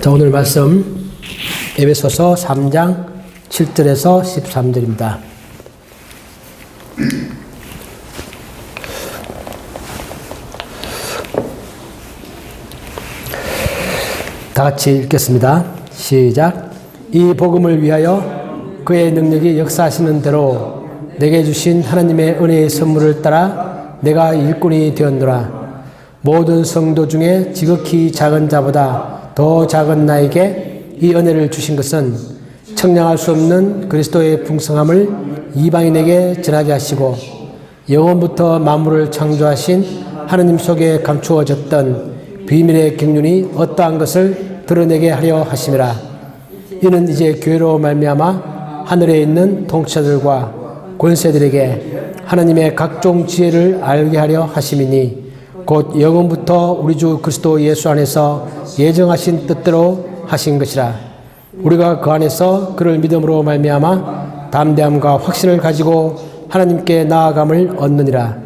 자, 오늘 말씀 에베소서 3장 7절에서 13절입니다. 다 같이 읽겠습니다. 시작. 이 복음을 위하여 그의 능력이 역사하시는 대로 내게 주신 하나님의 은혜의 선물을 따라 내가 일꾼이 되었노라. 모든 성도 중에 지극히 작은 자보다 더 작은 나에게 이 은혜를 주신 것은 청량할 수 없는 그리스도의 풍성함을 이방인에게 전하게 하시고 영원부터 만물을 창조하신 하느님 속에 감추어졌던 비밀의 경륜이 어떠한 것을 드러내게 하려 하심이라. 이는 이제 교회로 말미암아 하늘에 있는 통치자들과 권세들에게 하나님의 각종 지혜를 알게 하려 하심이니 곧 영원부터 우리 주 그리스도 예수 안에서 예정하신 뜻대로 하신 것이라. 우리가 그 안에서 그를 믿음으로 말미암아 담대함과 확신을 가지고 하나님께 나아감을 얻느니라.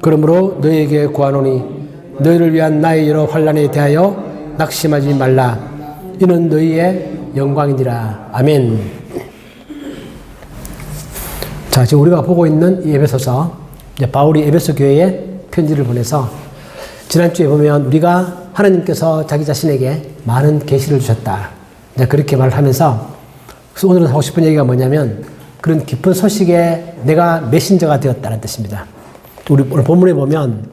그러므로 너희에게 구하노니 너희를 위한 나의 여러 환난에 대하여 낙심하지 말라. 이는 너희의 영광이니라. 아멘. 자, 지금 우리가 보고 있는 이 에베소서, 바울이 에베소 교회에 편지를 보내서 지난주에 보면 우리가 하나님께서 자기 자신에게 많은 계시를 주셨다. 그렇게 말을 하면서 오늘은 하고 싶은 얘기가 뭐냐면 그런 기쁜 소식에 내가 메신저가 되었다는 뜻입니다. 우리 오늘 본문에 보면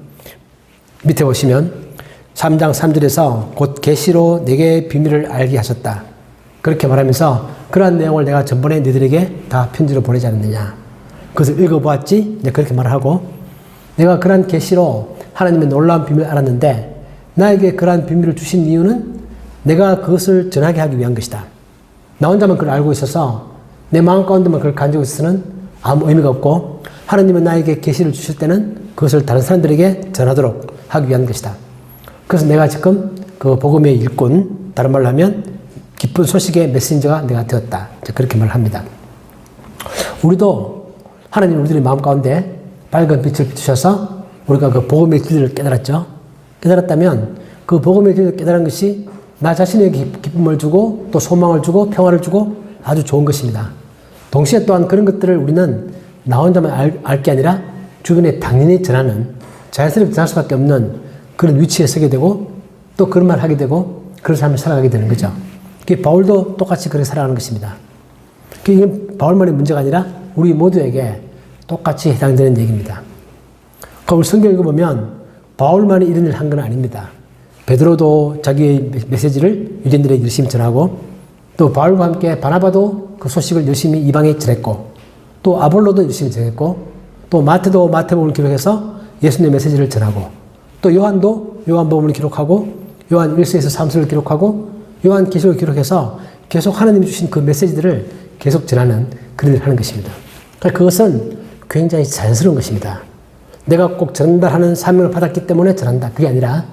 밑에 보시면 3장 3절에서 곧 계시로 내게 비밀을 알게 하셨다. 그렇게 말하면서 그러한 내용을 내가 전번에 너희들에게 다 편지로 보내지 않았느냐. 그것을 읽어보았지? 그렇게 말하고 내가 그러한 계시로 하나님의 놀라운 비밀을 알았는데 나에게 그러한 비밀을 주신 이유는 내가 그것을 전하게 하기 위한 것이다. 나 혼자만 그걸 알고 있어서 내 마음 가운데만 그걸 가지고 있어서는 아무 의미가 없고 하나님은 나에게 계시를 주실 때는 그것을 다른 사람들에게 전하도록 하기 위한 것이다. 그래서 내가 지금 그 복음의 일꾼, 다른 말로 하면 기쁜 소식의 메신저가 내가 되었다. 그렇게 말합니다. 우리도 하나님 우리들의 마음 가운데 밝은 빛을 비추셔서 우리가 그 복음의 진리를 깨달았죠. 깨달았다면 그 복음의 진리를 깨달은 것이 나 자신에게 기쁨을 주고 또 소망을 주고 평화를 주고 아주 좋은 것입니다. 동시에 또한 그런 것들을 우리는 나 혼자만 알 게 아니라 주변에 당연히 전하는, 자연스럽게 전할 수밖에 없는 그런 위치에 서게 되고 또 그런 말을 하게 되고 그런 삶을 살아가게 되는 거죠. 바울도 똑같이 그렇게 살아가는 것입니다. 이게 바울만의 문제가 아니라 우리 모두에게 똑같이 해당되는 얘기입니다. 우리 성경 읽어보면 바울만이 이런 일을 한 건 아닙니다. 베드로도 자기의 메시지를 유대인들에게 열심히 전하고 또 바울과 함께 바나바도 그 소식을 열심히 이방에 전했고 또 아볼로도 열심히 전했고 또 마태도 마태복음을 기록해서 예수님의 메시지를 전하고 또 요한도 요한복음을 기록하고 요한 1서에서 3서를 기록하고 요한 계시록을 기록해서 계속 하나님이 주신 그 메시지들을 계속 전하는 그런 일을 하는 것입니다. 그것은 굉장히 자연스러운 것입니다. 내가 꼭 전달하는 사명을 받았기 때문에 전한다. 그게 아니라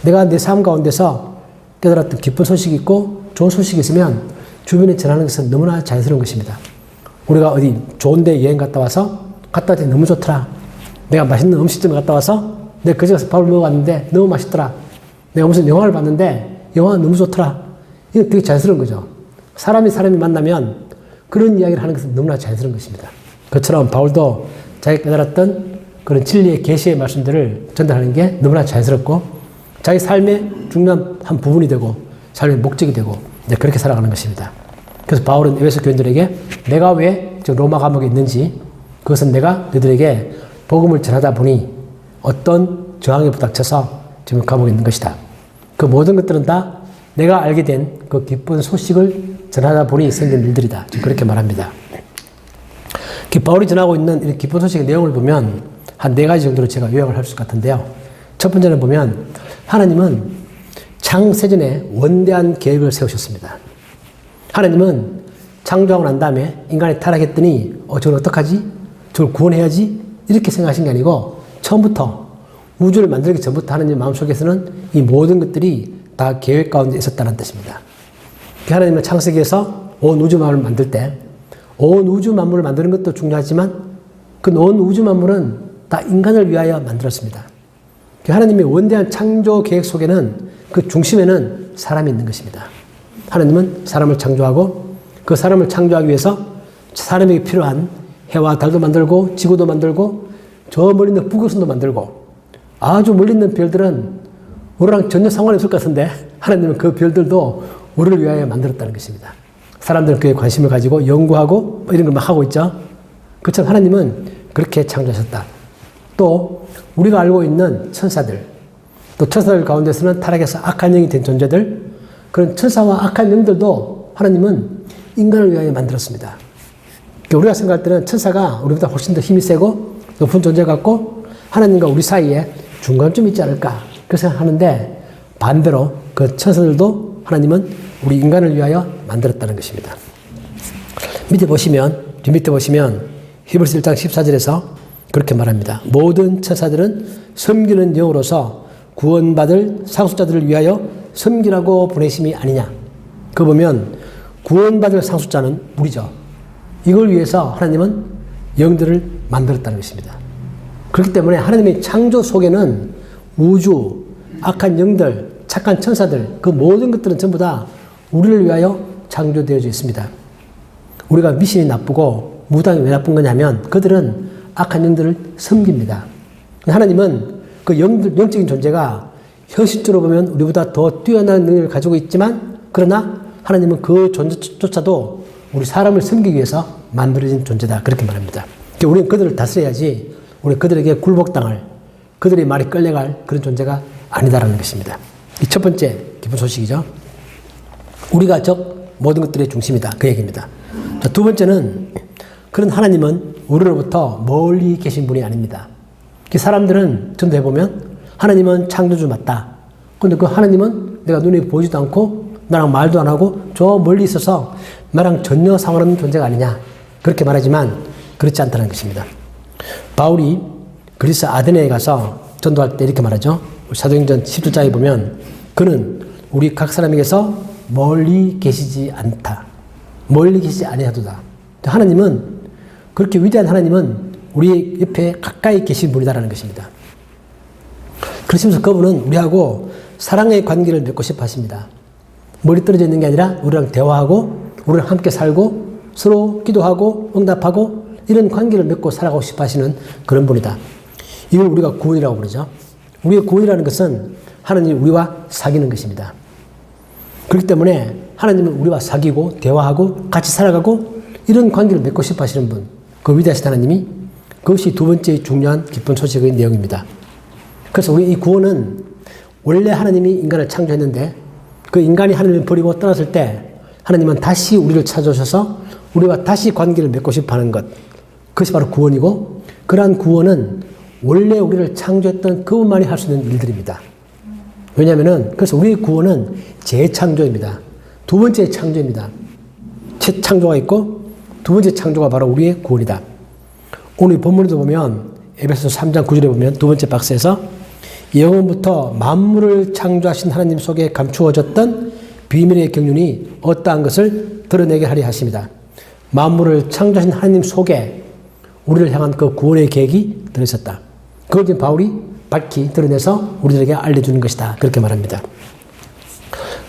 내가 내 삶 가운데서 깨달았던 기쁜 소식이 있고 좋은 소식이 있으면 주변에 전하는 것은 너무나 자연스러운 것입니다. 우리가 어디 좋은 데 여행 갔다 와서 갔다 왔더니 너무 좋더라. 내가 맛있는 음식점에 갔다 와서 내가 그제 가서 밥을 먹어봤는데 너무 맛있더라. 내가 무슨 영화를 봤는데 영화가 너무 좋더라. 이건 되게 자연스러운 거죠. 사람이 만나면 그런 이야기를 하는 것은 너무나 자연스러운 것입니다. 그처럼 바울도 자기가 깨달았던 그런 진리의 계시의 말씀들을 전달하는 게 너무나 자연스럽고 자기 삶의 중요한 한 부분이 되고 삶의 목적이 되고 그렇게 살아가는 것입니다. 그래서 바울은 에베소 교인들에게 내가 왜 지금 로마 감옥에 있는지 그것은 내가 너희들에게 복음을 전하다 보니 어떤 저항에 부닥쳐서 지금 감옥에 있는 것이다. 그 모든 것들은 다 내가 알게 된 그 기쁜 소식을 전하다 보니 생긴 일들이다. 그렇게 말합니다. 바울이 전하고 있는 이 기쁜 소식의 내용을 보면 한 4가지 정도로 제가 요약을 할 수 같은데요. 첫 번째는 보면 하나님은 창세전에 원대한 계획을 세우셨습니다. 하나님은 창조하고 난 다음에 인간이 타락했더니 저걸 어떡하지? 저걸 구원해야지? 이렇게 생각하신 게 아니고 처음부터 우주를 만들기 전부터 하나님 마음속에서는 이 모든 것들이 다 계획 가운데 있었다는 뜻입니다. 하나님은 창세기에서 온 우주 만물을 만들 때 온 우주 만물을 만드는 것도 중요하지만 그 온 우주 만물은 다 인간을 위하여 만들었습니다. 하나님의 원대한 창조 계획 속에는 그 중심에는 사람이 있는 것입니다. 하나님은 사람을 창조하고 그 사람을 창조하기 위해서 사람에게 필요한 해와 달도 만들고 지구도 만들고 저 멀리 있는 북극선도 만들고 아주 멀리 있는 별들은 우리랑 전혀 상관이 없을 것 같은데 하나님은 그 별들도 우리를 위하여 만들었다는 것입니다. 사람들은 그에 관심을 가지고 연구하고 이런 걸 막 하고 있죠. 그처럼 하나님은 그렇게 창조하셨다. 또 우리가 알고 있는 천사들, 또 천사들 가운데서는 타락해서 악한 영이 된 존재들, 그런 천사와 악한 영들도 하나님은 인간을 위하여 만들었습니다. 우리가 생각할 때는 천사가 우리보다 훨씬 더 힘이 세고 높은 존재 같고 하나님과 우리 사이에 중간쯤 있지 않을까 그렇게 생각하는데 반대로 그 천사들도 하나님은 우리 인간을 위하여 만들었다는 것입니다. 뒷밑에 보시면 히브리서 1장 14절에서 그렇게 말합니다. 모든 천사들은 섬기는 영으로서 구원받을 상속자들을 위하여 섬기라고 보내심이 아니냐. 그거 보면 구원받을 상속자는 우리죠. 이걸 위해서 하나님은 영들을 만들었다는 것입니다. 그렇기 때문에 하나님의 창조 속에는 우주, 악한 영들, 착한 천사들 그 모든 것들은 전부 다 우리를 위하여 창조되어져 있습니다. 우리가 미신이 나쁘고 무당이 왜 나쁜 거냐면 그들은 악한 영들을 섬깁니다. 하나님은 그 영적인 존재가 현실적으로 보면 우리보다 더 뛰어난 능력을 가지고 있지만 그러나 하나님은 그 존재조차도 우리 사람을 섬기기 위해서 만들어진 존재다. 그렇게 말합니다. 우리는 그들을 다스려야지 우리 그들에게 굴복당할 그들의 말이 끌려갈 그런 존재가 아니다라는 것입니다. 이 첫 번째 기쁜 소식이죠. 우리가 즉 모든 것들의 중심이다. 그 얘기입니다. 자, 두 번째는 그런 하나님은 우리로부터 멀리 계신 분이 아닙니다. 사람들은 전도해보면 하나님은 창조주 맞다. 근데 그 하나님은 내가 눈에 보이지도 않고 나랑 말도 안 하고 저 멀리 있어서 나랑 전혀 상관없는 존재가 아니냐. 그렇게 말하지만 그렇지 않다는 것입니다. 바울이 그리스 아테네에 가서 전도할 때 이렇게 말하죠. 사도행전 10주짜리 보면 그는 우리 각 사람에게서 멀리 계시지 않다. 멀리 계시지 아니하도다. 하나님은 그렇게 위대한 하나님은 우리 옆에 가까이 계신 분이다라는 것입니다. 그러시면서 그분은 우리하고 사랑의 관계를 맺고 싶어 하십니다. 멀리 떨어져 있는 게 아니라 우리랑 대화하고 우리랑 함께 살고 서로 기도하고 응답하고 이런 관계를 맺고 살아가고 싶어 하시는 그런 분이다. 이걸 우리가 구원이라고 부르죠. 우리의 구원이라는 것은 하나님이 우리와 사귀는 것입니다. 그렇기 때문에 하나님은 우리와 사귀고 대화하고 같이 살아가고 이런 관계를 맺고 싶어 하시는 분, 그 위대하신 하나님이 그것이 두 번째 중요한 기쁜 소식의 내용입니다. 그래서 우리 이 구원은 원래 하나님이 인간을 창조했는데 그 인간이 하나님을 버리고 떠났을 때 하나님은 다시 우리를 찾아오셔서 우리와 다시 관계를 맺고 싶어 하는 것, 그것이 바로 구원이고 그러한 구원은 원래 우리를 창조했던 그분만이 할 수 있는 일들입니다. 왜냐하면 그래서 우리의 구원은 재창조입니다. 두 번째 창조입니다. 첫 창조가 있고 두 번째 창조가 바로 우리의 구원이다. 오늘 본문에도 보면 에베소서 3장 9절에 보면 두 번째 박스에서 영원부터 만물을 창조하신 하나님 속에 감추어졌던 비밀의 경륜이 어떠한 것을 드러내게 하려 하십니다. 만물을 창조하신 하나님 속에 우리를 향한 그 구원의 계획이 들어있었다. 그걸 지금 바울이 밝히 드러내서 우리들에게 알려주는 것이다. 그렇게 말합니다.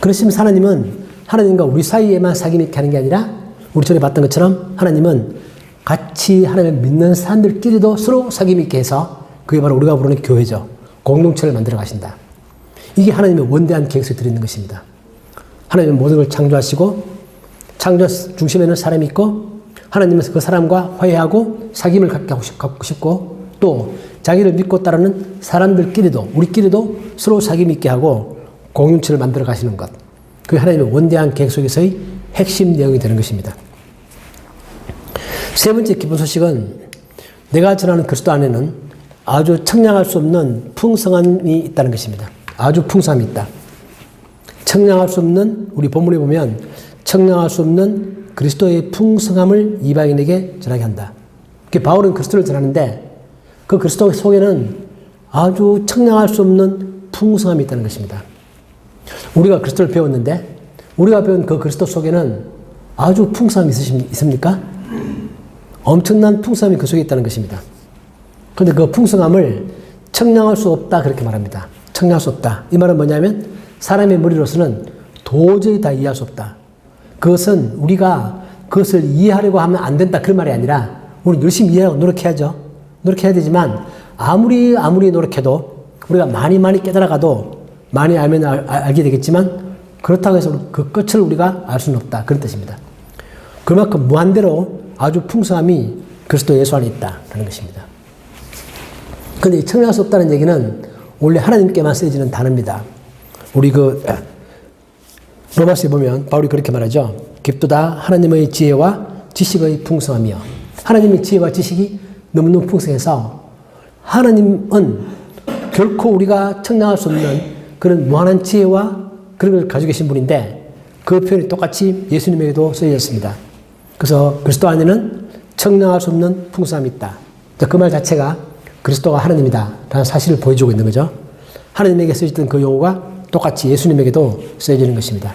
그러시면서 하나님은 하나님과 우리 사이에만 사귐 있게 하는 게 아니라 우리 전에 봤던 것처럼 하나님은 같이 하나님을 믿는 사람들끼리도 서로 사귐 있게 해서 그게 바로 우리가 부르는 교회죠. 공동체를 만들어 가신다. 이게 하나님의 원대한 계획에 들어있는 것입니다. 하나님은 모든 걸 창조하시고 창조 중심에는 사람이 있고 하나님은 그 사람과 화해하고 사귐을 갖고 싶고 또 자기를 믿고 따르는 사람들끼리도 우리끼리도 서로 사귐 있게 하고 공동체를 만들어 가시는 것. 그게 하나님의 원대한 계획 속에서의 핵심 내용이 되는 것입니다. 세 번째 기쁜 소식은 내가 전하는 그리스도 안에는 아주 청량할 수 없는 풍성함이 있다는 것입니다. 아주 풍성함이 있다. 청량할 수 없는 우리 본문에 보면 청량할 수 없는 그리스도의 풍성함을 이방인에게 전하게 한다. 바울은 그리스도를 전하는데 그 그리스도 속에는 아주 청량할 수 없는 풍성함이 있다는 것입니다. 우리가 그리스도를 배웠는데 우리가 배운 그 그리스도 속에는 아주 풍성함이 있습니까? 엄청난 풍성함이 그 속에 있다는 것입니다. 그런데 그 풍성함을 청량할 수 없다 그렇게 말합니다. 청량할 수 없다. 이 말은 뭐냐면 사람의 머리로서는 도저히 다 이해할 수 없다. 그것은 우리가 그것을 이해하려고 하면 안 된다 그런 말이 아니라 우리 열심히 이해하고 노력해야죠. 노력해야 되지만 아무리 노력해도 우리가 많이 깨달아가도 많이 알면 알게 되겠지만 그렇다고 해서 그 끝을 우리가 알 수는 없다. 그런 뜻입니다. 그만큼 무한대로 아주 풍성함이 그리스도 예수 안에 있다라는 것입니다. 그런데 청량할 수 없다는 얘기는 원래 하나님께만 쓰여지는 단어입니다. 우리 로마서에 보면 바울이 그렇게 말하죠. 깊도다 하나님의 지혜와 지식의 풍성함이요. 하나님의 지혜와 지식이 너무너무 풍성해서 하나님은 결코 우리가 청량할 수 없는 그런 무한한 지혜와 그런 걸 가지고 계신 분인데 그 표현이 똑같이 예수님에게도 쓰여졌습니다. 그래서 그리스도 안에는 청량할 수 없는 풍성함이 있다. 그 말 자체가 그리스도가 하나님이다 라는 사실을 보여주고 있는 거죠. 하나님에게 쓰여졌던 그 용어가 똑같이 예수님에게도 쓰여지는 것입니다.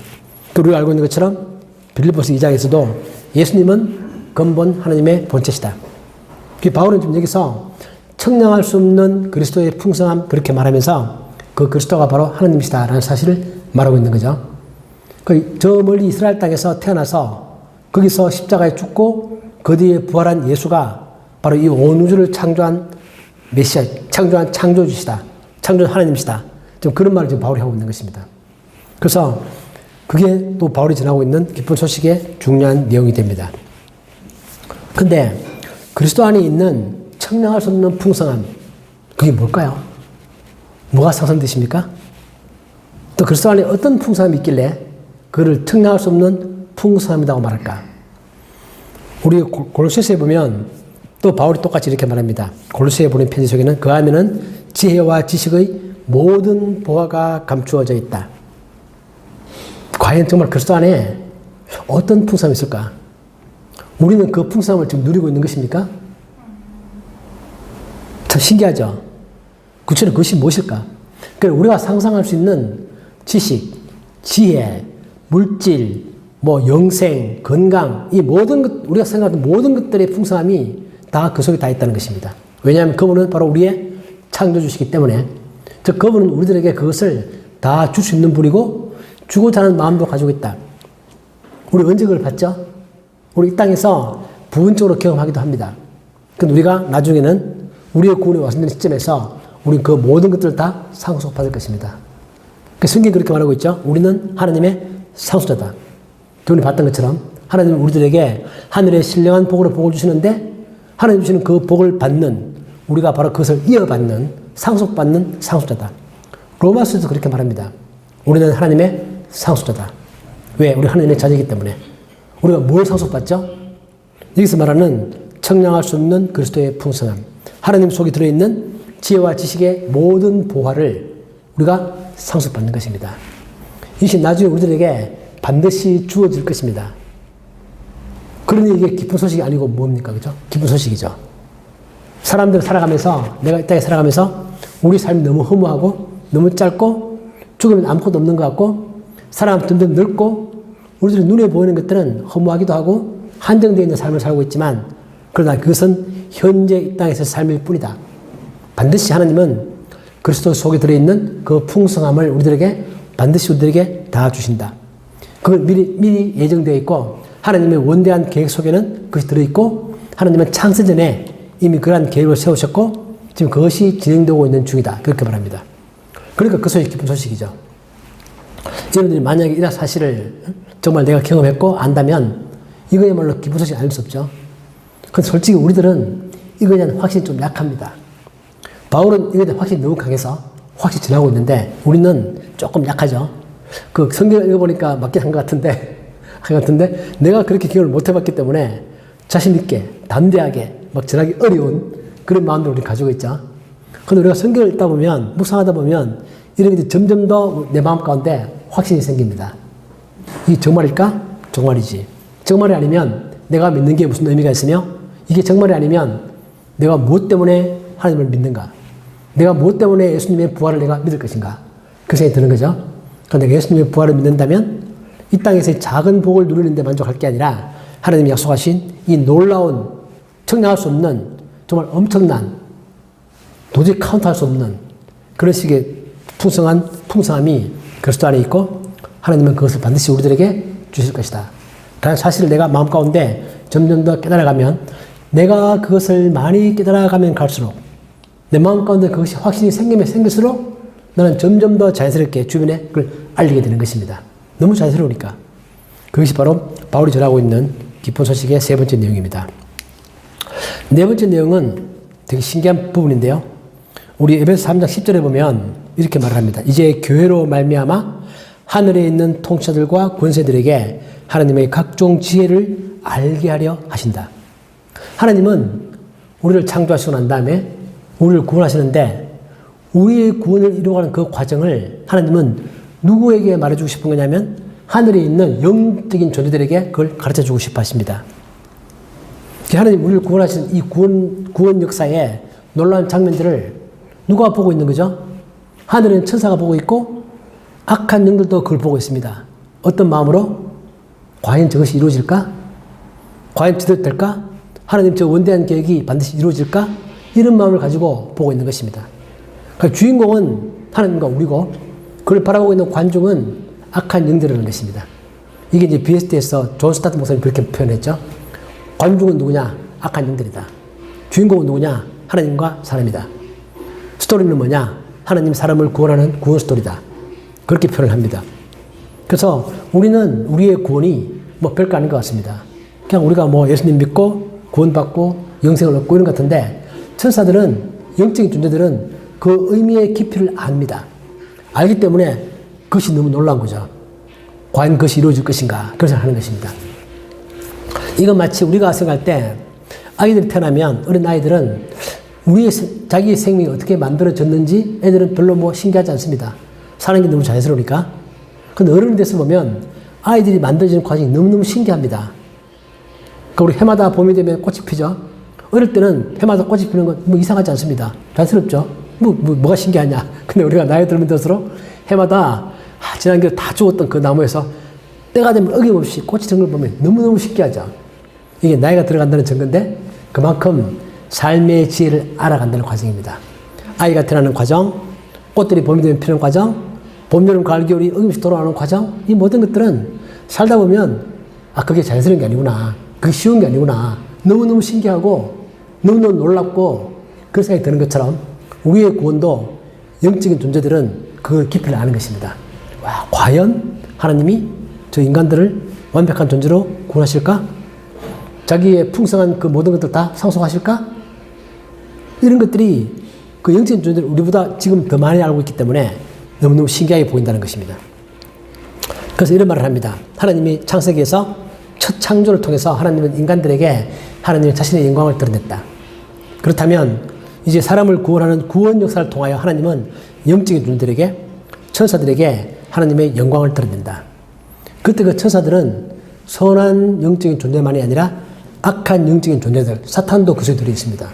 또 우리가 알고 있는 것처럼 빌립보서 2장에서도 예수님은 근본 하나님의 본체시다. 바울은 지금 여기서 청량할 수 없는 그리스도의 풍성함 그렇게 말하면서 그 그리스도가 바로 하나님이시다라는 사실을 말하고 있는 거죠. 저 멀리 이스라엘 땅에서 태어나서 거기서 십자가에 죽고 그 뒤에 부활한 예수가 바로 이 온 우주를 창조한 메시아, 창조한 창조주시다. 창조한 하나님이시다. 좀 그런 말을 지금 바울이 하고 있는 것입니다. 그래서 그게 또 바울이 전하고 있는 기쁜 소식의 중요한 내용이 됩니다. 근데 그리스도 안에 있는 청량할 수 없는 풍성함, 그게 뭘까요? 뭐가 상상되십니까? 또 그리스도 안에 어떤 풍성함이 있길래 그를 청량할 수 없는 풍성함이라고 말할까? 우리 골로새서에 보면 또 바울이 똑같이 이렇게 말합니다. 골로새에 보낸 편지 속에는 그 안에는 지혜와 지식의 모든 보화가 감추어져 있다. 과연 정말 그리스도 안에 어떤 풍성함이 있을까? 우리는 그 풍성함을 지금 누리고 있는 것입니까? 참 신기하죠? 구체적으로 그것이 무엇일까? 그러니까 우리가 상상할 수 있는 지식, 지혜, 물질, 영생, 건강, 이 모든 것, 우리가 생각하는 모든 것들의 풍성함이 다 그 속에 다 있다는 것입니다. 왜냐하면 그분은 바로 우리의 창조주시기 때문에, 즉, 그분은 우리들에게 그것을 다 줄 수 있는 분이고, 주고자 하는 마음도 가지고 있다. 우리 언제 그걸 봤죠? 우리 이 땅에서 부분적으로 경험하기도 합니다. 근데 우리가 나중에는 우리의 구원이 완성되는 시점에서 우리 그 모든 것들을 다 상속받을 것입니다. 성경이 그렇게 말하고 있죠. 우리는 하나님의 상속자다. 우리 봤던 것처럼 하나님은 우리들에게 하늘의 신령한 복으로 복을 주시는데 하나님 주시는 그 복을 받는 우리가 바로 그것을 이어받는 상속받는 상속자다. 로마서에서 그렇게 말합니다. 우리는 하나님의 상속자다. 왜? 우리 하나님의 자녀이기 때문에. 우리가 뭘 상속받죠? 여기서 말하는 청량할 수 없는 그리스도의 풍성함, 하나님 속에 들어있는 지혜와 지식의 모든 보화를 우리가 상속받는 것입니다. 이것이 나중에 우리들에게 반드시 주어질 것입니다. 그러니 이게 기쁜 소식이 아니고 뭡니까? 그죠? 기쁜 소식이죠. 사람들 살아가면서, 내가 이 땅에 살아가면서 우리 삶이 너무 허무하고 너무 짧고 죽으면 아무것도 없는 것 같고 사람 점점 늙고 우리들이 눈에 보이는 것들은 허무하기도 하고 한정되어 있는 삶을 살고 있지만 그러나 그것은 현재 이 땅에서 삶일 뿐이다. 반드시 하나님은 그리스도 속에 들어있는 그 풍성함을 우리들에게 반드시 우리들에게 다 주신다. 그걸 미리 예정되어 있고 하나님의 원대한 계획 속에는 그것이 들어있고 하나님은 창세전에 이미 그러한 계획을 세우셨고 지금 그것이 진행되고 있는 중이다. 그렇게 말합니다. 그러니까 그 소식이 기쁜 소식이죠. 여러분들이 만약에 이런 사실을 정말 내가 경험했고 안다면 이거야말로 기쁜 소식이 아닐 수 없죠. 근데 솔직히 우리들은 이거에 대한 확신이 좀 약합니다. 바울은 이거에 대한 확신이 너무 강해서 확실히 전하고 있는데 우리는 조금 약하죠. 그 성경을 읽어보니까 맞긴 한 것 같은데 내가 그렇게 기억을 못 해봤기 때문에 자신 있게 담대하게 막 전하기 어려운 그런 마음들을 우리 가지고 있죠. 근데 우리가 성경을 읽다 보면 묵상하다 보면 이런 게 점점 더 내 마음 가운데 확신이 생깁니다. 이게 정말일까? 정말이지. 정말이 아니면 내가 믿는 게 무슨 의미가 있으며 이게 정말이 아니면 내가 무엇 때문에 하나님을 믿는가? 내가 무엇 때문에 예수님의 부활을 내가 믿을 것인가? 그 생각이 드는 거죠. 그런데 내가 예수님의 부활을 믿는다면 이 땅에서의 작은 복을 누리는 데 만족할 게 아니라 하나님이 약속하신 이 놀라운 청량할 수 없는 정말 엄청난 도저히 카운트할 수 없는 그런 식의 풍성함이 그리스도 안에 있고 하나님은 그것을 반드시 우리들에게 주실 것이다. 라는 사실을 내가 마음 가운데 점점 더 깨달아가면, 내가 그것을 많이 깨달아가면 갈수록, 내 마음 가운데 그것이 확신이 생기면 생길수록 나는 점점 더 자연스럽게 주변에 그걸 알리게 되는 것입니다. 너무 자연스러우니까. 그것이 바로 바울이 전하고 있는 기쁜 소식의 세 번째 내용입니다. 네 번째 내용은 되게 신기한 부분인데요. 우리 에베소 3장 10절에 보면 이렇게 말을 합니다. 이제 교회로 말미암아 하늘에 있는 통치자들과 권세들에게 하나님의 각종 지혜를 알게 하려 하신다. 하나님은 우리를 창조하시고 난 다음에 우리를 구원하시는데, 우리의 구원을 이루어가는 그 과정을 하나님은 누구에게 말해주고 싶은 거냐면 하늘에 있는 영적인 존재들에게 그걸 가르쳐주고 싶어 하십니다. 하나님 우리를 구원하신 이 구원 역사의 놀라운 장면들을 누가 보고 있는 거죠? 하늘에는 천사가 보고 있고 악한 영들도 그걸 보고 있습니다. 어떤 마음으로? 과연 저것이 이루어질까? 과연 지도될까? 하나님 저 원대한 계획이 반드시 이루어질까? 이런 마음을 가지고 보고 있는 것입니다. 그러니까 주인공은 하나님과 우리고, 그걸 바라보고 있는 관중은 악한 영들이라는 것입니다. 이게 이제 BSD에서 존 스타트 목사님 그렇게 표현했죠. 관중은 누구냐? 악한 영들이다. 주인공은 누구냐? 하나님과 사람이다. 스토리는 뭐냐? 하나님 사람을 구원하는 구원 스토리다. 그렇게 표현을 합니다. 그래서 우리는 우리의 구원이 뭐 별거 아닌 것 같습니다. 그냥 우리가 뭐 예수님 믿고 구원받고 영생을 얻고 이런 것 같은데, 천사들은, 영적인 존재들은 그 의미의 깊이를 압니다. 알기 때문에 그것이 너무 놀라운 거죠. 과연 그것이 이루어질 것인가? 그것을 하는 것입니다. 이건 마치 우리가 생각할 때 아이들이 태어나면, 어린 아이들은 자기의 생명이 어떻게 만들어졌는지 애들은 별로 뭐 신기하지 않습니다. 사는 게 너무 자연스러우니까. 근데 어른이 돼서 보면 아이들이 만들어지는 과정이 너무너무 신기합니다. 그러니까 우리 해마다 봄이 되면 꽃이 피죠. 어릴 때는 해마다 꽃이 피는 건 뭐 이상하지 않습니다. 자연스럽죠. 뭐가 신기하냐. 근데 우리가 나이 들면 들수록 해마다 지난겨에 다 죽었던 그 나무에서 때가 되면 어김없이 꽃이 든 걸 보면 너무너무 신기하죠. 이게 나이가 들어간다는 증거인데, 그만큼 삶의 지혜를 알아간다는 과정입니다. 아이가 태어나는 과정, 꽃들이 봄이 되면 피는 과정, 봄, 여름, 가을, 겨울이 어김없이 돌아오는 과정, 이 모든 것들은 살다 보면 그게 자연스러운 게 아니구나. 그게 쉬운 게 아니구나. 너무너무 신기하고 너무너무 놀랍고 그런 생각이 드는 것처럼, 우리의 구원도 영적인 존재들은 그 깊이를 아는 것입니다. 와, 과연 하나님이 저 인간들을 완벽한 존재로 구원하실까? 자기의 풍성한 그 모든 것들 다 상속하실까? 이런 것들이 그 영적인 존재를 우리보다 지금 더 많이 알고 있기 때문에 너무너무 신기하게 보인다는 것입니다. 그래서 이런 말을 합니다. 하나님이 창세기에서 첫 창조를 통해서 하나님은 인간들에게 하나님의 자신의 영광을 드러냈다. 그렇다면 이제 사람을 구원하는 구원 역사를 통하여 하나님은 영적인 존재들에게, 천사들에게 하나님의 영광을 드러낸다. 그때 그 천사들은 선한 영적인 존재만이 아니라 악한 영적인 존재들, 사탄도 그 속에 들어 있습니다.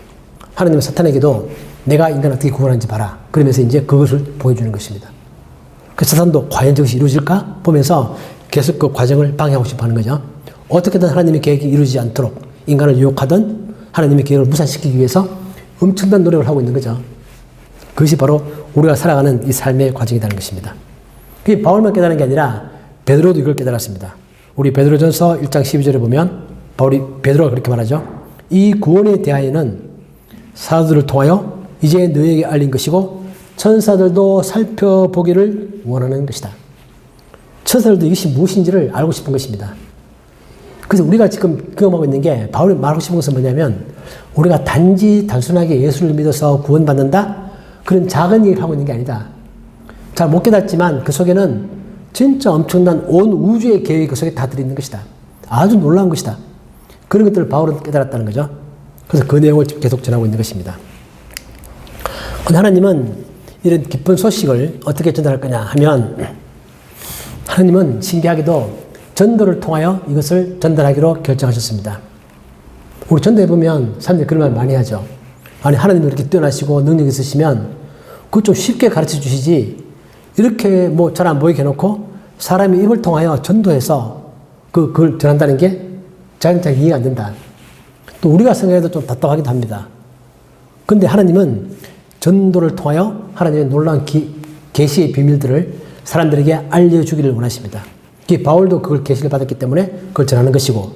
하나님은 사탄에게도 내가 인간을 어떻게 구원하는지 봐라. 그러면서 이제 그것을 보여주는 것입니다. 그 사탄도 과연 저것이 이루어질까? 보면서 계속 그 과정을 방해하고 싶어 하는 거죠. 어떻게든 하나님의 계획이 이루어지지 않도록 인간을 유혹하든 하나님의 계획을 무산시키기 위해서 엄청난 노력을 하고 있는 거죠. 그것이 바로 우리가 살아가는 이 삶의 과정이라는 것입니다. 그게 바울만 깨달은 게 아니라 베드로도 이걸 깨달았습니다. 우리 베드로전서 1장 12절에 보면 베드로가 그렇게 말하죠. 이 구원에 대하여는 사도들을 통하여 이제 너에게 알린 것이고 천사들도 살펴보기를 원하는 것이다. 천사들도 이것이 무엇인지를 알고 싶은 것입니다. 그래서 우리가 지금 경험하고 있는 게, 바울이 말하고 싶은 것은 뭐냐면, 우리가 단순하게 예수를 믿어서 구원받는다? 그런 작은 얘기를 하고 있는 게 아니다. 잘 못 깨닫지만 그 속에는 진짜 엄청난 온 우주의 계획이 그 속에 다 들어있는 것이다. 아주 놀라운 것이다. 그런 것들을 바울은 깨달았다는 거죠. 그래서 그 내용을 계속 전하고 있는 것입니다. 하나님은 이런 기쁜 소식을 어떻게 전달할 거냐 하면, 하나님은 신기하게도 전도를 통하여 이것을 전달하기로 결정하셨습니다. 우리 전도해보면 사람들이 그런 말 많이 하죠. 아니, 하나님이 이렇게 뛰어나시고 능력이 있으시면 그거 좀 쉽게 가르쳐 주시지, 이렇게 뭐 잘 안 보이게 해놓고 사람이 입을 통하여 전도해서 그걸 전한다는 게 자연스럽게 이해가 안 된다. 또 우리가 생각해도 좀 답답하기도 합니다. 근데 하나님은 전도를 통하여 하나님의 놀라운 계시의 비밀들을 사람들에게 알려주기를 원하십니다. 바울도 그걸 계시를 받았기 때문에 그걸 전하는 것이고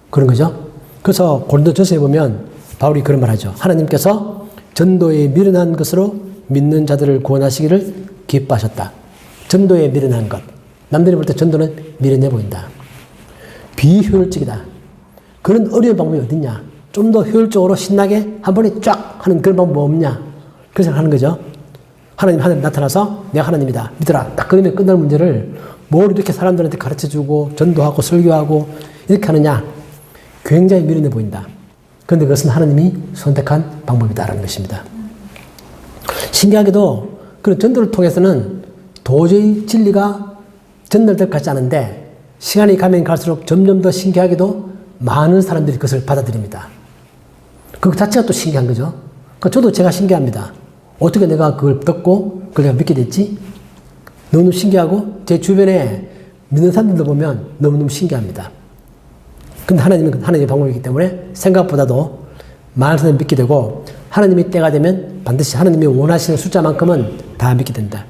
그런 거죠. 그래서 고린도전서에 보면 바울이 그런 말하죠. 하나님께서 전도에 미련한 것으로 믿는 자들을 구원하시기를 기뻐하셨다. 전도에 미련한 것. 남들이 볼 때 전도는 미련해 보인다. 비효율적이다. 그런 어려운 방법이 어딨냐. 좀 더 효율적으로 신나게 한 번에 쫙 하는 그런 방법 없냐. 그래서 하는 거죠. 하나님 나타나서 내가 하나님이다. 믿어라. 딱 그러면 끝날 문제를 뭘 이렇게 사람들한테 가르쳐주고 전도하고 설교하고 이렇게 하느냐. 굉장히 미련해 보인다. 그런데 그것은 하나님이 선택한 방법이다라는 것입니다. 신기하게도 그런 전도를 통해서는 도저히 진리가 전달될 것 같지 않은데 시간이 가면 갈수록 점점 더 신기하게도 많은 사람들이 그것을 받아들입니다. 그 자체가 또 신기한 거죠. 그러니까 저도 제가 신기합니다. 어떻게 내가 그걸 듣고 그걸 내가 믿게 됐지? 너무 신기하고 제 주변에 믿는 사람들도 보면 너무너무 신기합니다. 근데 하나님은 하나님의 방법이기 때문에 생각보다도 많은 사람이 믿게 되고 하나님의 때가 되면 반드시 하나님이 원하시는 숫자만큼은 다 믿게 된다.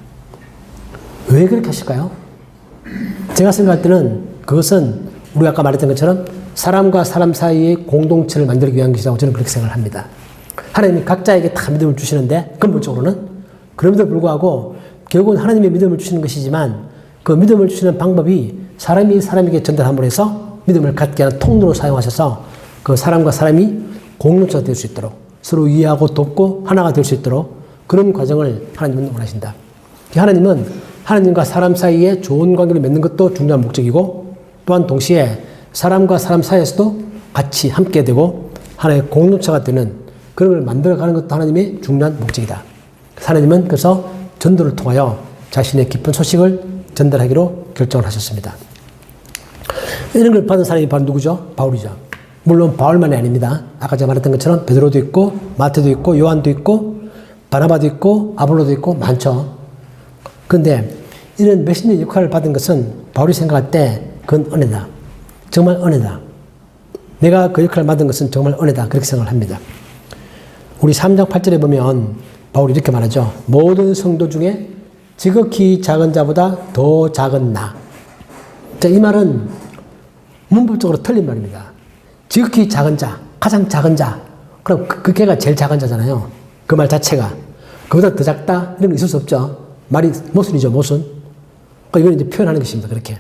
왜 그렇게 하실까요? 제가 생각할 때는 그것은 우리가 아까 말했던 것처럼 사람과 사람 사이의 공동체를 만들기 위한 것이라고 저는 그렇게 생각을 합니다. 하나님이 각자에게 다 믿음을 주시는데 근본적으로는 그럼에도 불구하고 결국은 하나님의 믿음을 주시는 것이지만 그 믿음을 주시는 방법이 사람이 사람에게 전달함으로 해서 믿음을 갖게 하는 통로로 사용하셔서 그 사람과 사람이 공동체가 될 수 있도록 서로 이해하고 돕고 하나가 될 수 있도록 그런 과정을 하나님은 원하신다. 하나님은 하나님과 사람 사이에 좋은 관계를 맺는 것도 중요한 목적이고 또한 동시에 사람과 사람 사이에서도 같이 함께 되고 하나의 공동체가 되는 그런 걸 만들어가는 것도 하나님의 중요한 목적이다. 하나님은 그래서 전도를 통하여 자신의 기쁜 소식을 전달하기로 결정을 하셨습니다. 이런 걸 받은 사람이 바로 누구죠? 바울이죠. 물론 바울만이 아닙니다. 아까 제가 말했던 것처럼 베드로도 있고 마태도 있고 요한도 있고 바나바도 있고 아볼로도 있고 많죠. 그런데 이런 메신저 역할을 받은 것은 바울이 생각할 때 그건 은혜다. 정말 은혜다. 내가 그 역할을 받은 것은 정말 은혜다. 그렇게 생각을 합니다. 우리 3장 8절에 보면 바울이 이렇게 말하죠. 모든 성도 중에 지극히 작은 자보다 더 작은 나. 자, 이 말은 문법적으로 틀린 말입니다. 지극히 작은 자, 가장 작은 자. 그럼 그 걔가 제일 작은 자잖아요. 그 말 자체가. 그보다 더 작다? 이런 거 있을 수 없죠. 말이 모순이죠, 모순. 그러니까 이건 이제 표현하는 것입니다, 그렇게.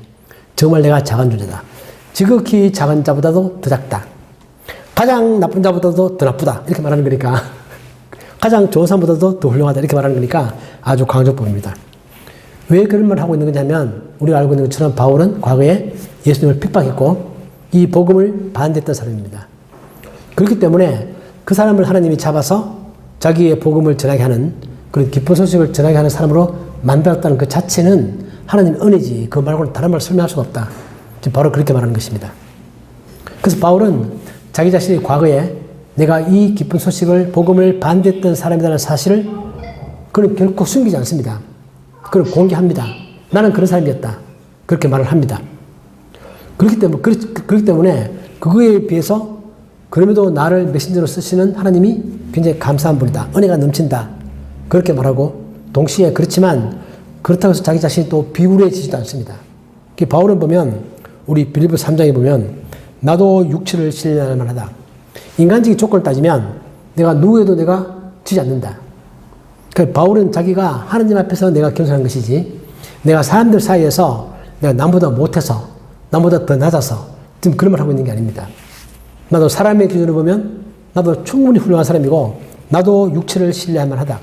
정말 내가 작은 존재다. 지극히 작은 자보다도 더 작다. 가장 나쁜 자보다도 더 나쁘다. 이렇게 말하는 거니까. 가장 좋은 사람보다도 더 훌륭하다. 이렇게 말하는 거니까 아주 강조법입니다. 왜 그런 말을 하고 있는 거냐면 우리가 알고 있는 것처럼 바울은 과거에 예수님을 핍박했고 이 복음을 반대했던 사람입니다. 그렇기 때문에 그 사람을 하나님이 잡아서 자기의 복음을 전하게 하는 그런 기쁜 소식을 전하게 하는 사람으로 만들었다는 그 자체는 하나님의 은혜지 그 말고는 다른 말 설명할 수가 없다. 지금 바로 그렇게 말하는 것입니다. 그래서 바울은 자기 자신이 과거에 내가 이 기쁜 소식을 복음을 반대했던 사람이라는 사실을 그는 결코 숨기지 않습니다. 그를 공개합니다. 나는 그런 사람이었다. 그렇게 말을 합니다. 그렇기 때문에 그거에 비해서 그럼에도 나를 메신저로 쓰시는 하나님이 굉장히 감사한 분이다. 은혜가 넘친다. 그렇게 말하고 동시에 그렇지만 그렇다고 해서 자기 자신이 또 비굴해지지도 않습니다. 바울은 보면 우리 빌립보 3장에 보면 나도 육체를 신뢰할 만하다. 인간적인 조건을 따지면 내가 누구에도 내가 지지 않는다. 그러니까 바울은 자기가 하나님 앞에서 내가 겸손한 것이지 내가 사람들 사이에서 내가 남보다 못해서 남보다 더 낮아서 지금 그런 말 하고 있는 게 아닙니다. 나도 사람의 기준으로 보면 나도 충분히 훌륭한 사람이고 나도 육체를 신뢰할 만하다.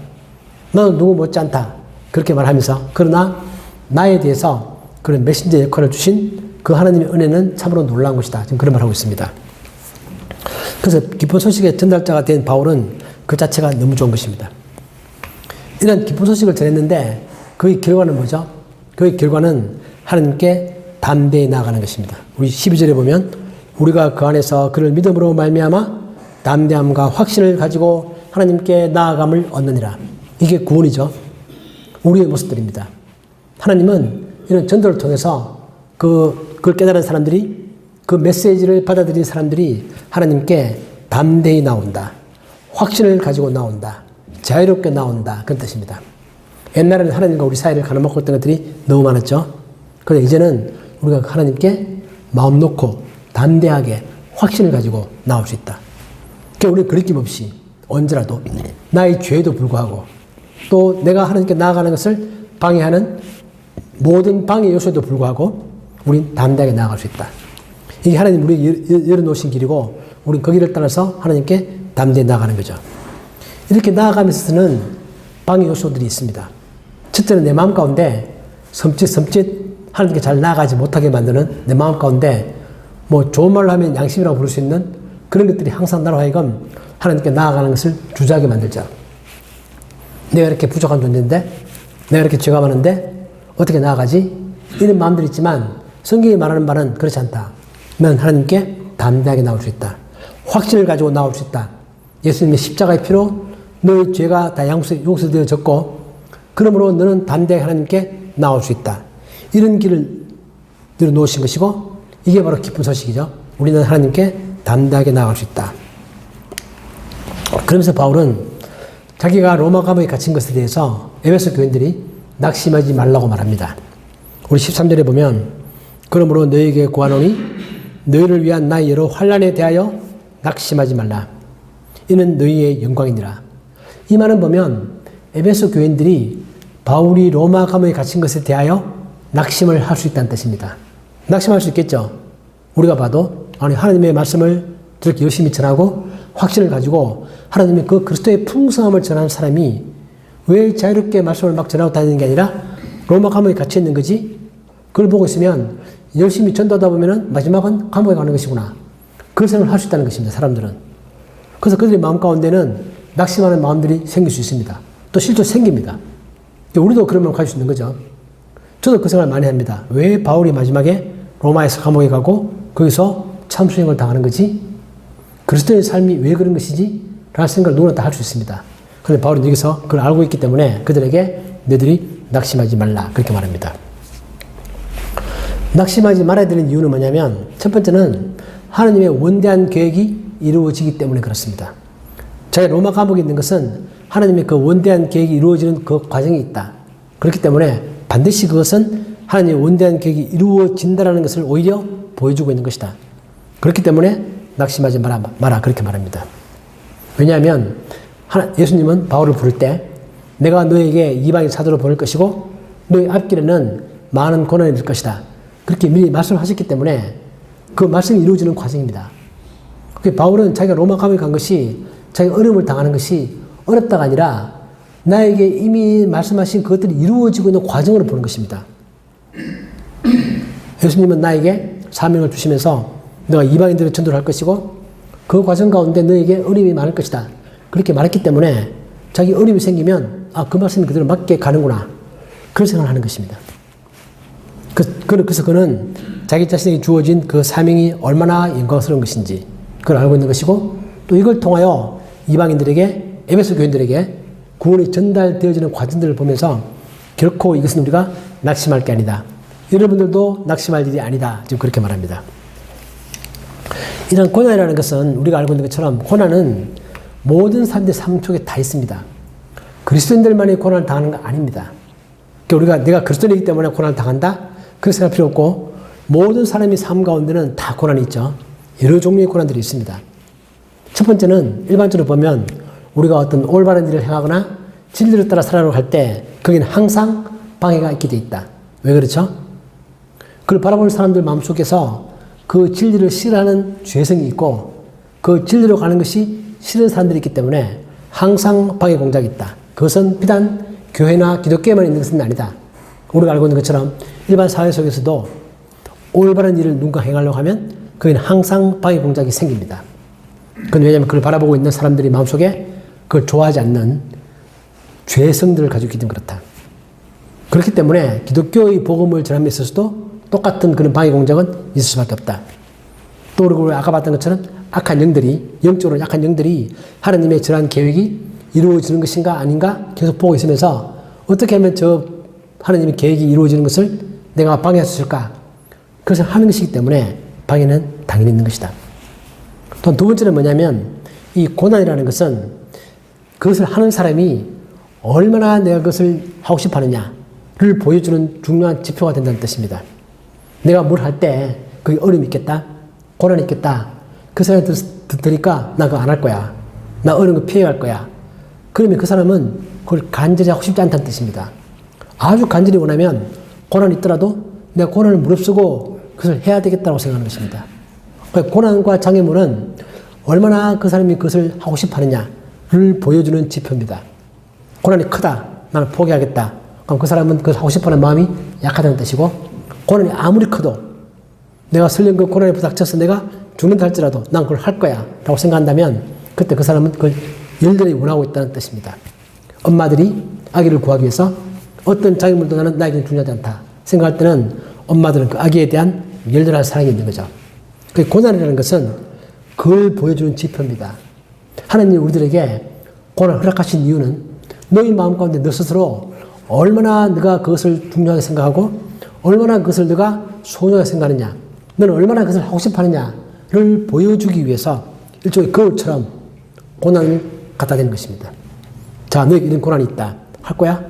나도 누구 못지않다. 그렇게 말하면서 그러나 나에 대해서 그런 메신저 역할을 주신 그 하나님의 은혜는 참으로 놀라운 것이다. 지금 그런 말 하고 있습니다. 그래서 기쁜 소식의 전달자가 된 바울은 그 자체가 너무 좋은 것입니다. 이런 기쁜 소식을 전했는데 그의 결과는 뭐죠? 그의 결과는 하나님께 담대히 나아가는 것입니다. 우리 12절에 보면 우리가 그 안에서 그를 믿음으로 말미암아 담대함과 확신을 가지고 하나님께 나아감을 얻느니라. 이게 구원이죠. 우리의 모습들입니다. 하나님은 이런 전도를 통해서 그걸 깨달은 사람들이 그 메시지를 받아들인 사람들이 하나님께 담대히 나온다. 확신을 가지고 나온다. 자유롭게 나온다. 그런 뜻입니다. 옛날에는 하나님과 우리 사이를 가로막고 있던 것들이 너무 많았죠. 그런데 이제는 우리가 하나님께 마음 놓고 담대하게 확신을 가지고 나올 수 있다. 그러니까 우리는 거리낌 없이 언제라도 나의 죄에도 불구하고 또 내가 하나님께 나아가는 것을 방해하는 모든 방해 요소에도 불구하고 우린 담대하게 나아갈 수 있다. 이게 하나님 우리 열어놓으신 길이고 우린 그 길을 따라서 하나님께 담대히 나아가는 거죠. 이렇게 나아가면서는 방해 요소들이 있습니다. 첫째는 내 마음 가운데 섬찟 하나님께 잘 나아가지 못하게 만드는 내 마음 가운데 뭐 좋은 말로 하면 양심이라고 부를 수 있는 그런 것들이 항상 나로 하여금 하나님께 나아가는 것을 주저하게 만들죠. 내가 이렇게 부족한 존재인데 내가 이렇게 죄가 많은데 어떻게 나아가지? 이런 마음들이 있지만 성경이 말하는 바는 그렇지 않다. 넌 하나님께 담대하게 나올 수 있다. 확신을 가지고 나올 수 있다. 예수님의 십자가의 피로 너의 죄가 다 용서되어졌고 그러므로 너는 담대하게 하나님께 나올 수 있다. 이런 길을 놓으신 것이고 이게 바로 기쁜 소식이죠. 우리는 하나님께 담대하게 나아갈 수 있다. 그러면서 바울은 자기가 로마 감옥에 갇힌 것에 대해서 에베소 교인들이 낙심하지 말라고 말합니다. 우리 13절에 보면 그러므로 너에게 구하노니 너희를 위한 나의 여러 환난에 대하여 낙심하지 말라. 이는 너희의 영광이니라. 이 말은 보면 에베소 교인들이 바울이 로마 감옥에 갇힌 것에 대하여 낙심을 할 수 있다는 뜻입니다. 낙심할 수 있겠죠. 우리가 봐도 아니 하나님의 말씀을 저렇게 열심히 전하고 확신을 가지고 하나님의 그 그리스도의 풍성함을 전하는 사람이 왜 자유롭게 말씀을 막 전하고 다니는 게 아니라 로마 감옥에 갇혀 있는 거지? 그걸 보고 있으면 열심히 전도하다 보면은 마지막은 감옥에 가는 것이구나. 그런 생각을 할 수 있다는 것입니다. 사람들은. 그래서 그들의 마음 가운데는 낙심하는 마음들이 생길 수 있습니다. 또 실제로 생깁니다. 우리도 그런 마음을 가질 수 있는 거죠. 저도 그 생각을 많이 합니다. 왜 바울이 마지막에 로마에서 감옥에 가고 거기서 참수형을 당하는 거지? 그리스도의 삶이 왜 그런 것이지? 라는 생각을 누구나 다 할 수 있습니다. 그런데 바울은 여기서 그걸 알고 있기 때문에 그들에게 너희들이 낙심하지 말라 그렇게 말합니다. 낙심하지 말아야 되는 이유는 뭐냐면 첫 번째는 하나님의 원대한 계획이 이루어지기 때문에 그렇습니다. 자기가 로마 감옥에 있는 것은 하나님의 그 원대한 계획이 이루어지는 그 과정이 있다. 그렇기 때문에 반드시 그것은 하나님의 원대한 계획이 이루어진다는 것을 오히려 보여주고 있는 것이다. 그렇기 때문에 낙심하지 마라 그렇게 말합니다. 왜냐하면 예수님은 바울을 부를 때 내가 너에게 이방인 사도로 보낼 것이고 너의 앞길에는 많은 고난이 될 것이다. 그렇게 미리 말씀하셨기 때문에 그 말씀이 이루어지는 과정입니다. 바울은 자기가 로마 감옥에 간 것이 자기가 어려움을 당하는 것이 어렵다가 아니라 나에게 이미 말씀하신 그것들이 이루어지고 있는 과정으로 보는 것입니다. 예수님은 나에게 사명을 주시면서 너가 이방인들의 전도를 할 것이고 그 과정 가운데 너에게 어려움이 많을 것이다. 그렇게 말했기 때문에 자기 어려움이 생기면 그 말씀이 그대로 맞게 가는구나. 그런 생각을 하는 것입니다. 그래서 그는 자기 자신에게 주어진 그 사명이 얼마나 영광스러운 것인지 그걸 알고 있는 것이고 또 이걸 통하여 이방인들에게 에베소 교인들에게 구원이 전달되어지는 과정들을 보면서 결코 이것은 우리가 낙심할 게 아니다. 여러분들도 낙심할 일이 아니다. 지금 그렇게 말합니다. 이런 고난이라는 것은 우리가 알고 있는 것처럼 고난은 모든 사람들의 삶 속에 다 있습니다. 그리스도인들만이 고난을 당하는 거 아닙니다. 그러니까 내가 그리스도인이기 때문에 고난을 당한다? 그렇게 생각할 필요 없고 모든 사람의 삶 가운데는 다 고난이 있죠. 여러 종류의 고난들이 있습니다. 첫 번째는 일반적으로 보면 우리가 어떤 올바른 일을 행하거나 진리를 따라 살아가려고 할 때 거기는 항상 방해가 있게 돼 있다. 왜 그렇죠? 그걸 바라보는 사람들 마음속에서 그 진리를 싫어하는 죄성이 있고 그 진리로 가는 것이 싫은 사람들이 있기 때문에 항상 방해 공작이 있다. 그것은 비단 교회나 기독교에만 있는 것은 아니다. 우리가 알고 있는 것처럼 일반 사회 속에서도 올바른 일을 누군가 행하려고 하면 거기는 항상 방해 공작이 생깁니다. 그건 왜냐하면 그걸 바라보고 있는 사람들이 마음속에 그걸 좋아하지 않는 죄성들을 가지고 있기 때문에 그렇다. 그렇기 때문에 기독교의 복음을 전함에 있어서도 똑같은 그런 방해 공작은 있을 수밖에 없다. 또 그리고 아까 봤던 것처럼 악한 영들이 영적으로 약한 영들이 하나님의 저러한 계획이 이루어지는 것인가 아닌가 계속 보고 있으면서 어떻게 하면 저 하나님의 계획이 이루어지는 것을 내가 방해할 수 있을까? 그것을 하는 것이기 때문에 방해는 당연히 있는 것이다. 또 두 번째는 뭐냐면 이 고난이라는 것은 그것을 하는 사람이 얼마나 내가 그것을 하고 싶어 하느냐를 보여주는 중요한 지표가 된다는 뜻입니다. 내가 뭘 할 때 그게 어려움이 있겠다, 고난이 있겠다, 그 생각이 들으니까 나 그거 안 할 거야. 나 어려운 거 피해갈 거야. 그러면 그 사람은 그걸 간절히 하고 싶지 않다는 뜻입니다. 아주 간절히 원하면 고난이 있더라도 내가 고난을 무릅쓰고 그것을 해야 되겠다고 생각하는 것입니다. 고난과 장애물은 얼마나 그 사람이 그것을 하고 싶어 하느냐를 보여주는 지표입니다. 고난이 크다. 나는 포기하겠다. 그럼 그 사람은 그걸 하고 싶어 하는 마음이 약하다는 뜻이고, 고난이 아무리 커도 내가 설령 그 고난에 부닥쳐서 내가 죽는다 할지라도 난 그걸 할 거야 라고 생각한다면 그때 그 사람은 그걸 열렬히 원하고 있다는 뜻입니다. 엄마들이 아기를 구하기 위해서 어떤 장애물도 나는 나에게는 중요하지 않다 생각할 때는 엄마들은 그 아기에 대한 열렬한 사랑이 있는 거죠. 그 고난이라는 것은 그걸 보여주는 지표입니다. 하나님이 우리들에게 고난을 허락하신 이유는 너희 마음 가운데 너 스스로 얼마나 네가 그것을 중요하게 생각하고 얼마나 그것을 네가 소중하게 생각하느냐, 너는 얼마나 그것을 하고 싶어 하느냐를 보여주기 위해서 일종의 거울처럼 고난을 갖다 대는 것입니다. 자, 너에게 이런 고난이 있다. 할 거야?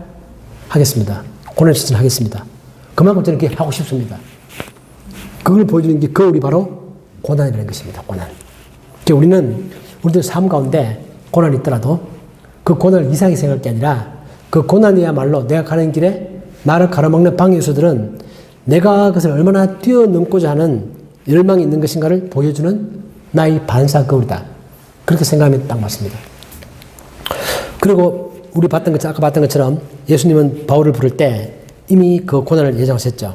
하겠습니다. 고난을 실천하겠습니다. 그만큼 저는 그렇게 하고 싶습니다. 그걸 보여주는 게 거울이 바로 고난이라는 것입니다. 고난. 그러니까 우리는 우리들 삶 가운데 고난이 있더라도 그 고난을 이상하게 생각할 게 아니라 그 고난이야말로 내가 가는 길에 나를 가로막는 방해 요소들은 내가 그것을 얼마나 뛰어넘고자 하는 열망이 있는 것인가를 보여주는 나의 반사 거울이다. 그렇게 생각하면 딱 맞습니다. 그리고 우리 아까 봤던 것처럼 예수님은 바울을 부를 때 이미 그 고난을 예정하셨죠.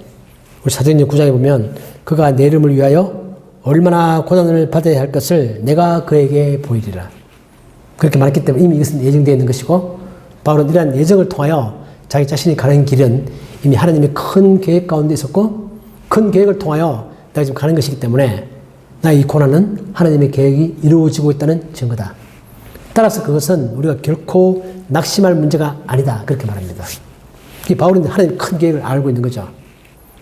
우리 사도행전 9장에 보면 그가 내 이름을 위하여 얼마나 고난을 받아야 할 것을 내가 그에게 보이리라. 그렇게 말했기 때문에 이미 이것은 예정되어 있는 것이고, 바울은 이러한 예정을 통하여 자기 자신이 가는 길은 이미 하나님의 큰 계획 가운데 있었고, 큰 계획을 통하여 내가 지금 가는 것이기 때문에 나의 이 고난은 하나님의 계획이 이루어지고 있다는 증거다. 따라서 그것은 우리가 결코 낙심할 문제가 아니다. 그렇게 말합니다. 이 바울은 하나님의 큰 계획을 알고 있는 거죠.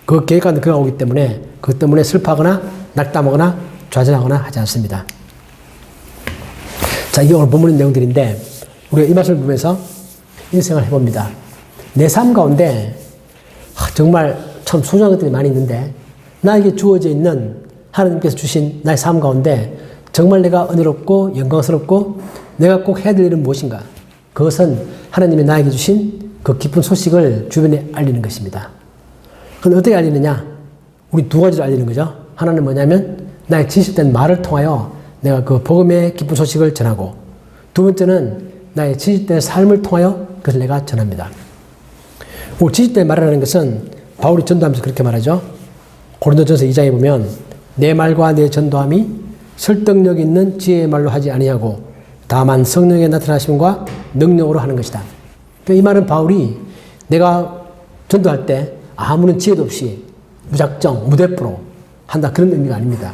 그 계획 가운데 그가 오기 때문에 그것 때문에 슬퍼하거나 낙담하거나 좌절하거나 하지 않습니다. 자, 이게 오늘 본문의 내용들인데 우리가 이 말씀을 보면서 인생을 해봅니다. 내 삶 가운데 정말 참 소중한 것들이 많이 있는데 나에게 주어져 있는 하나님께서 주신 나의 삶 가운데 정말 내가 은혜롭고 영광스럽고 내가 꼭 해야 될 일은 무엇인가? 그것은 하나님이 나에게 주신 그 기쁜 소식을 주변에 알리는 것입니다. 그럼 어떻게 알리느냐? 우리 두 가지로 알리는 거죠. 하나는 뭐냐면 나의 진실된 말을 통하여 내가 그 복음의 기쁜 소식을 전하고, 두 번째는 나의 진실된 삶을 통하여 그것을 내가 전합니다. 진실된 말이라는 것은 바울이 전도하면서 그렇게 말하죠. 고린도전서 2장에 보면 내 말과 내 전도함이 설득력 있는 지혜의 말로 하지 아니하고 다만 성령의 나타나심과 능력으로 하는 것이다. 이 말은 바울이 내가 전도할 때 아무런 지혜도 없이 무작정 무대포로 한다 그런 의미가 아닙니다.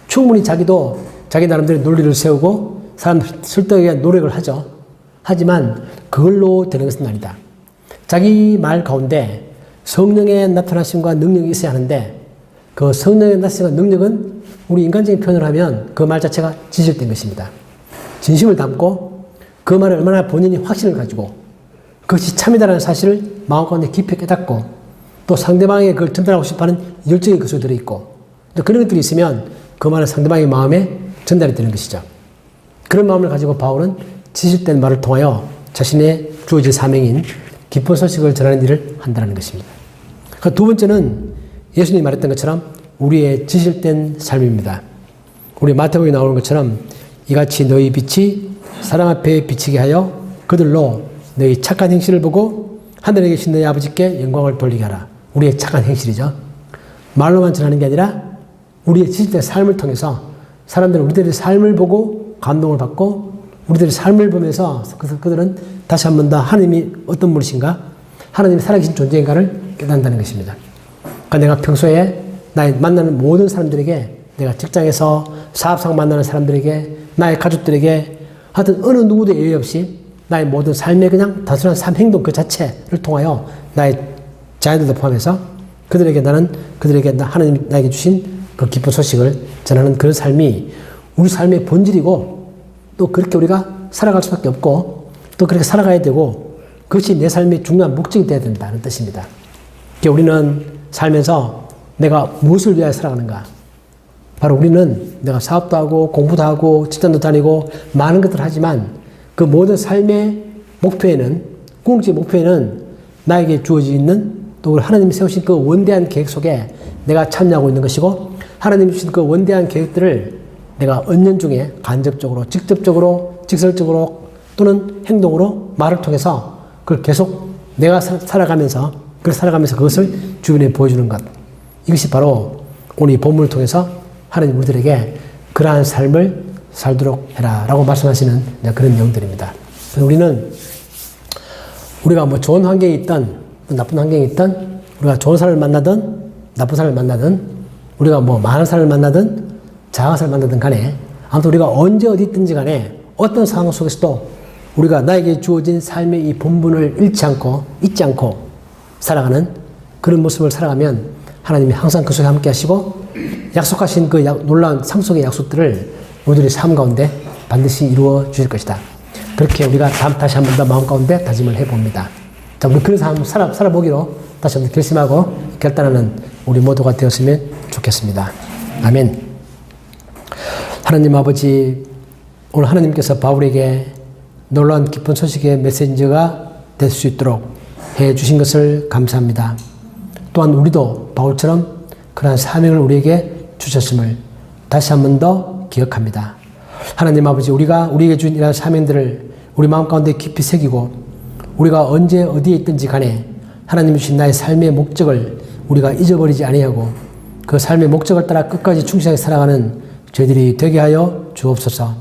충분히 자기도 자기 나름대로 논리를 세우고 사람 설득에 위한 노력을 하죠. 하지만 그걸로 되는 것은 아니다. 자기 말 가운데 성령의 나타나심과 능력이 있어야 하는데 그 성령의 나타나심과 능력은 우리 인간적인 표현을 하면 그 말 자체가 진실된 것입니다. 진심을 담고 그 말을 얼마나 본인이 확신을 가지고 그것이 참이다라는 사실을 마음 가운데 깊이 깨닫고 또 상대방에게 그걸 전달하고 싶어하는 열정이 그 속에 들어있고 그런 것들이 있으면 그 말은 상대방의 마음에 전달이 되는 것이죠. 그런 마음을 가지고 바울은 진실된 말을 통하여 자신의 주어질 사명인 기쁜 소식을 전하는 일을 한다는 것입니다. 두 번째는 예수님이 말했던 것처럼 우리의 진실된 삶입니다. 우리 마태복음에 나오는 것처럼 이같이 너희 빛이 사람 앞에 비치게 하여 그들로 너희 착한 행실을 보고 하늘에 계신 너희 아버지께 영광을 돌리게 하라. 우리의 착한 행실이죠. 말로만 전하는 게 아니라 우리의 진실된 삶을 통해서 사람들은 우리들의 삶을 보고 감동을 받고 우리들의 삶을 보면서 그들은 다시 한 번 더 하나님이 어떤 분이신가, 하나님이 살아계신 존재인가를 깨닫는다는 것입니다. 그러니까 내가 평소에 나의 만나는 모든 사람들에게, 내가 직장에서 사업상 만나는 사람들에게, 나의 가족들에게 하여튼 어느 누구도 예외 없이 나의 모든 삶의 그냥 단순한 삶 행동 그 자체를 통하여 나의 자녀들도 포함해서 그들에게 하나님이 나에게 주신 그 기쁜 소식을 전하는 그런 삶이 우리 삶의 본질이고 또 그렇게 우리가 살아갈 수밖에 없고 또 그렇게 살아가야 되고 그것이 내 삶의 중요한 목적이 되어야 된다는 뜻입니다. 우리는 살면서 내가 무엇을 위하여 살아가는가? 바로 우리는 내가 사업도 하고 공부도 하고 직장도 다니고 많은 것들을 하지만 그 모든 삶의 목표에는, 궁극적인 목표에는 나에게 주어져 있는 또 하나님이 세우신 그 원대한 계획 속에 내가 참여하고 있는 것이고, 하나님이 주신 그 원대한 계획들을 내가 은연중에 간접적으로, 직접적으로, 직설적으로 또는 행동으로, 말을 통해서 그걸 계속 내가 살아가면서 그것을 주변에 보여주는 것. 이것이 바로 오늘 이 본문을 통해서 하나님 우리들에게 그러한 삶을 살도록 해라 라고 말씀하시는 그런 내용들입니다. 우리가 뭐 좋은 환경에 있든 나쁜 환경에 있든, 우리가 좋은 사람을 만나든 나쁜 사람을 만나든, 우리가 뭐 많은 사람을 만나든 작은 사람을 만나든 간에, 아무튼 우리가 언제 어디 있든지 간에 어떤 상황 속에서도 우리가 나에게 주어진 삶의 이 본분을 잊지 않고 살아가는 그런 모습을 살아가면 하나님이 항상 그 속에 함께 하시고 약속하신 그 놀라운 상속의 약속들을 우리들의 삶 가운데 반드시 이루어 주실 것이다. 그렇게 우리가 다시 한 번 더 마음 가운데 다짐을 해봅니다. 자, 우리 그런 삶 살아보기로 다시 한번 결심하고 결단하는 우리 모두가 되었으면 좋겠습니다. 아멘. 하나님 아버지, 오늘 하나님께서 바울에게 놀라운 기쁜 소식의 메신저가 될 수 있도록 해 주신 것을 감사합니다. 또한 우리도 바울처럼 그러한 사명을 우리에게 주셨음을 다시 한 번 더 기억합니다. 하나님 아버지, 우리가 우리에게 주신 이러한 사명들을 우리 마음 가운데 깊이 새기고, 우리가 언제 어디에 있든지 간에 하나님이 주신 나의 삶의 목적을 우리가 잊어버리지 아니하고 그 삶의 목적을 따라 끝까지 충실하게 살아가는 저희들이 되게 하여 주옵소서.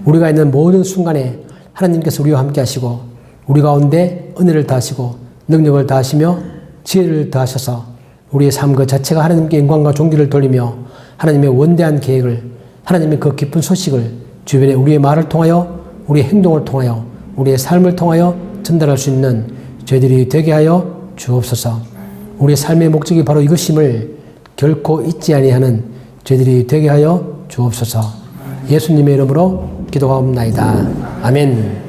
우리가 있는 모든 순간에 하나님께서 우리와 함께 하시고 우리 가운데 은혜를 다하시고 능력을 다하시며 지혜를 다하셔서 우리의 삶 그 자체가 하나님께 영광과 존귀를 돌리며 하나님의 원대한 계획을, 하나님의 그 기쁜 소식을 주변에 우리의 말을 통하여, 우리의 행동을 통하여, 우리의 삶을 통하여 전달할 수 있는 저희들이 되게 하여 주옵소서. 우리의 삶의 목적이 바로 이것임을 결코 잊지 아니하는 저희들이 되게 하여 주옵소서. 예수님의 이름으로 기도하옵나이다. 아멘.